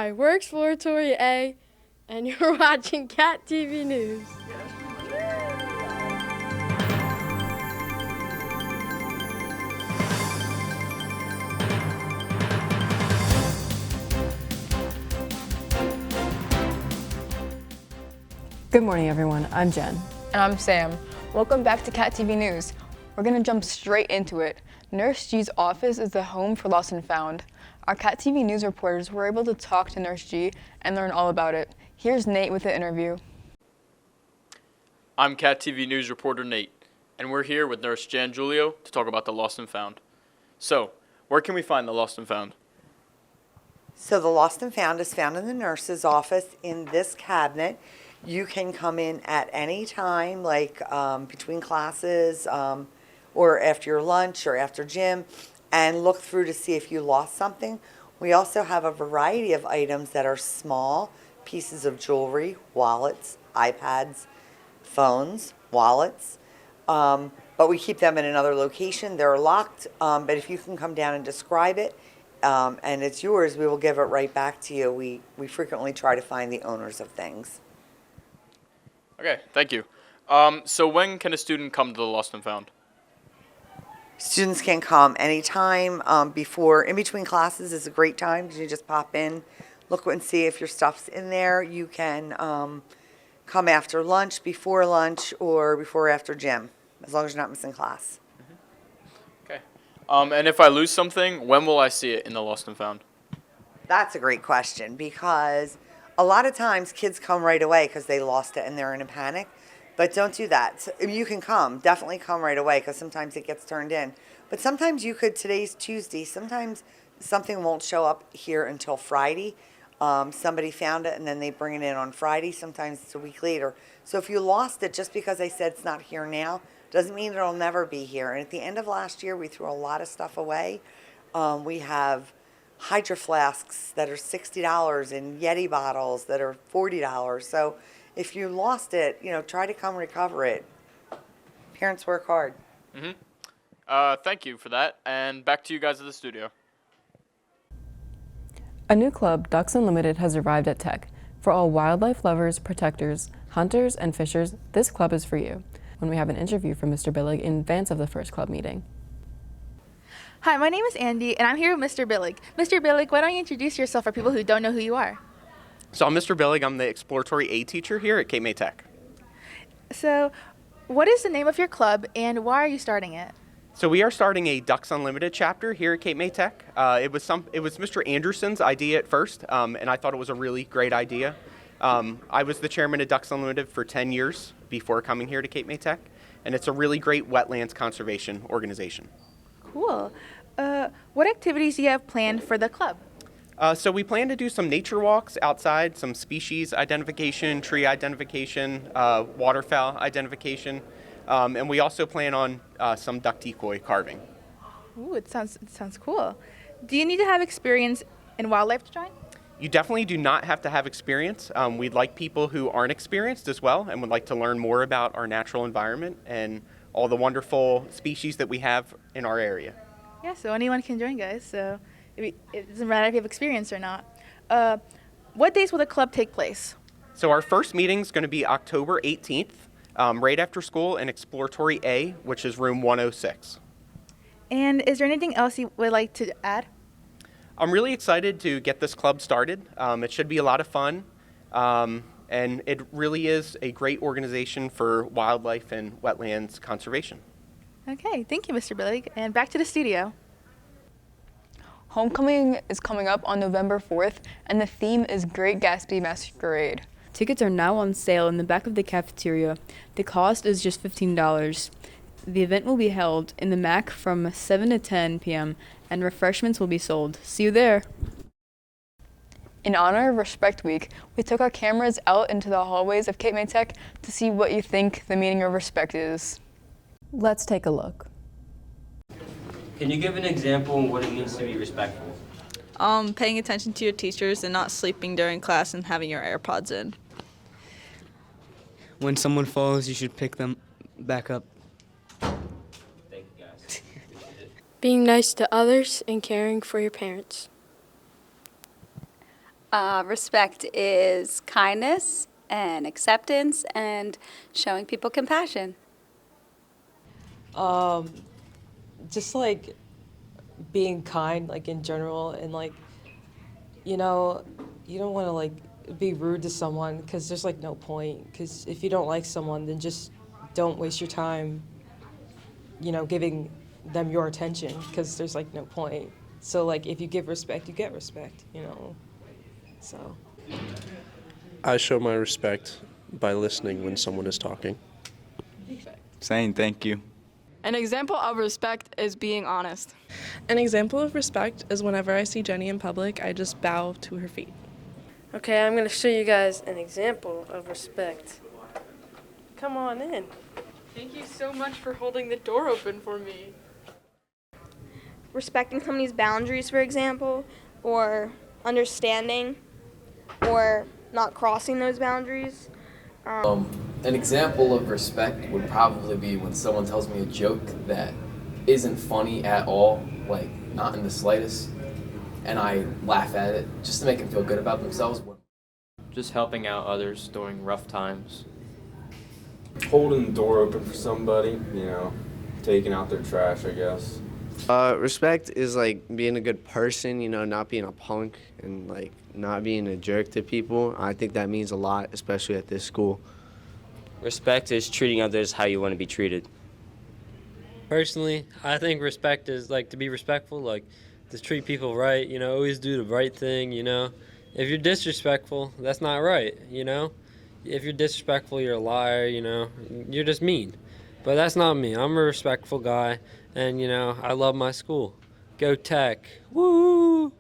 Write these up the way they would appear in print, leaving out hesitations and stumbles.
Hi, we're Exploratory A, and you're watching Cat TV News. Good morning, everyone. I'm Jen. And I'm Sam. Welcome back to Cat TV News. We're going to jump straight into it. Nurse G's office is the home for Lost and Found. Our Cat TV News reporters were able to talk to Nurse G and learn all about it. Here's Nate with the interview. I'm Cat TV News reporter Nate, and we're here with Nurse Jan Julio to talk about the Lost and Found. So, where can we find the Lost and Found? So the Lost and Found is found in the nurse's office in this cabinet. You can come in at any time, like between classes or after your lunch or after gym, and look through to see if you lost something. We also have a variety of items that are small, pieces of jewelry, wallets, iPads, phones, wallets, but we keep them in another location. They're locked, but if you can come down and describe it, and it's yours, we will give it right back to you. We frequently try to find the owners of things. Okay, thank you. So when can a student come to the Lost and Found? Students can come anytime in between classes is a great time because you just pop in, look and see if your stuff's in there. You can come after lunch, or before or after gym, as long as you're not missing class. Okay. And if I lose something, when will I see it in the Lost and Found? That's a great question because a lot of times kids come right away because they lost it and they're in a panic. But don't do that. So you can definitely come right away because sometimes it gets turned in. But sometimes today's Tuesday, sometimes something won't show up here until Friday. Somebody found it and then they bring it in on Friday. Sometimes it's a week later. So if you lost it just because I said it's not here now, doesn't mean it'll never be here. And at the end of last year, we threw a lot of stuff away. We have Hydro flasks that are $60 and Yeti bottles that are $40. So if you lost it, try to come recover it. Parents work hard. Thank you for that, and back to you guys at the studio. A new club, Ducks Unlimited, has arrived at Tech. For all wildlife lovers, protectors, hunters, and fishers, this club is for you. When we have an interview from Mr. Billig in advance of the first club meeting. Hi, my name is Andy, and I'm here with Mr. Billig. Mr. Billig, why don't you introduce yourself for people who don't know who you are? So I'm Mr. Billig. I'm the Exploratory A teacher here at Cape May Tech. So, what is the name of your club, and why are you starting it? So we are starting a Ducks Unlimited chapter here at Cape May Tech. It was Mr. Anderson's idea at first, and I thought it was a really great idea. I was the chairman of Ducks Unlimited for 10 years before coming here to Cape May Tech, and it's a really great wetlands conservation organization. Cool. What activities do you have planned for the club? So we plan to do some nature walks outside, some species identification, tree identification, waterfowl identification, and we also plan on some duck decoy carving. Ooh, it sounds cool. Do you need to have experience in wildlife to join? You definitely do not have to have experience. We'd like people who aren't experienced as well and would like to learn more about our natural environment and all the wonderful species that we have in our area. Yeah, so anyone can join, guys. So it doesn't matter if you have experience or not. What days will the club take place? So our first meeting is going to be October 18th, right after school in Exploratory A, which is room 106. And is there anything else you would like to add? I'm really excited to get this club started. It should be a lot of fun, and it really is a great organization for wildlife and wetlands conservation. Okay, thank you, Mr. Billig. And back to the studio. Homecoming is coming up on November 4th, and the theme is Great Gatsby Masquerade. Tickets are now on sale in the back of the cafeteria. The cost is just $15. The event will be held in the MAC from 7 to 10 p.m., and refreshments will be sold. See you there. In honor of Respect Week, we took our cameras out into the hallways of Cape May Tech to see what you think the meaning of respect is. Let's take a look. Can you give an example of what it means to be respectful? Paying attention to your teachers and not sleeping during class and having your AirPods in. When someone falls, you should pick them back up. Thank you, guys. Being nice to others and caring for your parents. Respect is kindness and acceptance and showing people compassion. Just like being kind, like in general, and like, you know, you don't want to like be rude to someone because there's like no point. Because if you don't like someone, then just don't waste your time, you know, giving them your attention because there's like no point. So like if you give respect, you get respect, you know. So I show my respect by listening when someone is talking. Saying thank you. An example of respect is being honest. An example of respect is whenever I see Jenny in public, I just bow to her feet. Okay, I'm going to show you guys an example of respect. Come on in. Thank you so much for holding the door open for me. Respecting somebody's boundaries, for example, or understanding, or not crossing those boundaries. An example of respect would probably be when someone tells me a joke that isn't funny at all, like not in the slightest, and I laugh at it just to make them feel good about themselves. Just helping out others during rough times. Holding the door open for somebody, you know, taking out their trash, I guess. Respect is like being a good person, you know, not being a punk and like not being a jerk to people. I think that means a lot, especially at this school. Respect is treating others how you want to be treated. Personally, I think respect is like to be respectful, like to treat people right, you know, always do the right thing, you know. If you're disrespectful, that's not right, you know. If you're disrespectful, you're a liar, you know. You're just mean. But that's not me. I'm a respectful guy, and, you know, I love my school. Go Tech. Woo!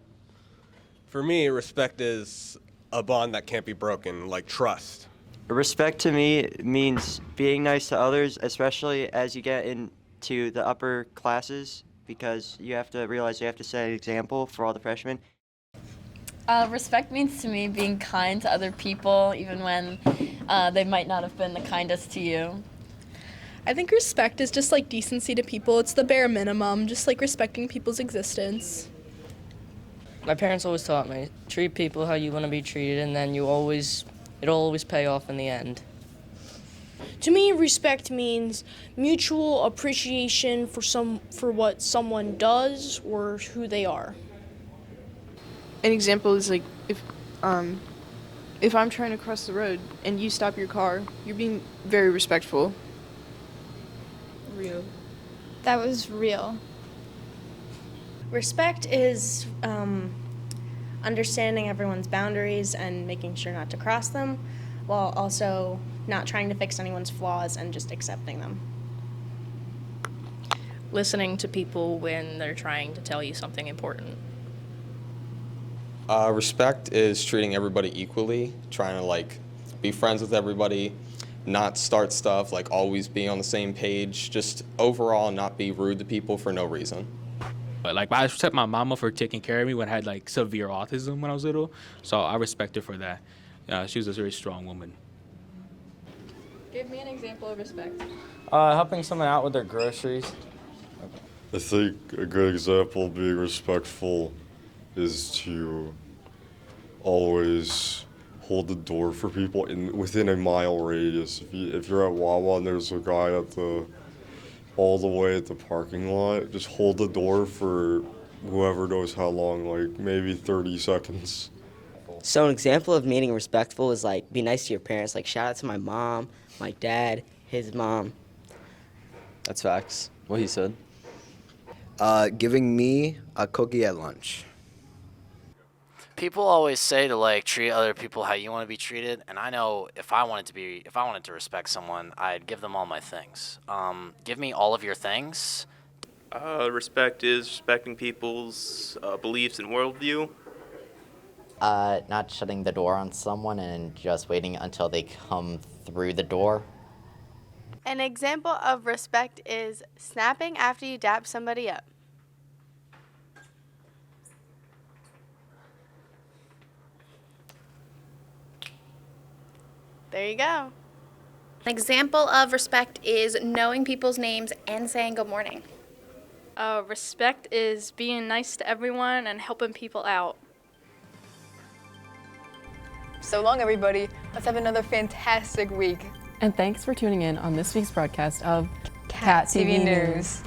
For me, respect is a bond that can't be broken, like trust. Respect to me means being nice to others, especially as you get into the upper classes, because you have to realize you have to set an example for all the freshmen. Respect means to me being kind to other people, even when they might not have been the kindest to you. I think respect is just like decency to people. It's the bare minimum, just like respecting people's existence. My parents always taught me, treat people how you want to be treated, and then it'll always pay off in the end. To me, respect means mutual appreciation for what someone does or who they are. An example is like if I'm trying to cross the road and you stop your car, you're being very respectful. Real. That was real. Respect is understanding everyone's boundaries and making sure not to cross them, while also not trying to fix anyone's flaws and just accepting them. Listening to people when they're trying to tell you something important. Respect is treating everybody equally, trying to like be friends with everybody, not start stuff, like always be on the same page, just overall not be rude to people for no reason. But like I respect my mama for taking care of me when I had like severe autism when I was little, so I respect her for that. She was a very strong woman. Give me an example of respect. Helping someone out with their groceries. I think a good example of being respectful is to always hold the door for people within a mile radius. If you're at Wawa and there's a guy all the way at the parking lot, just hold the door for whoever knows how long, like maybe 30 seconds. So an example of being respectful is like be nice to your parents. Like shout out to my mom, my dad, his mom. That's facts. What he said. Giving me a cookie at lunch. People always say to like treat other people how you want to be treated, and I know if I wanted to respect someone, I'd give them all my things. Give me all of your things. Respect is respecting people's beliefs and worldview. Not shutting the door on someone and just waiting until they come through the door. An example of respect is snapping after you dap somebody up. There you go. An example of respect is knowing people's names and saying good morning. Respect is being nice to everyone and helping people out. So long, everybody. Let's have another fantastic week. And thanks for tuning in on this week's broadcast of Cat TV News.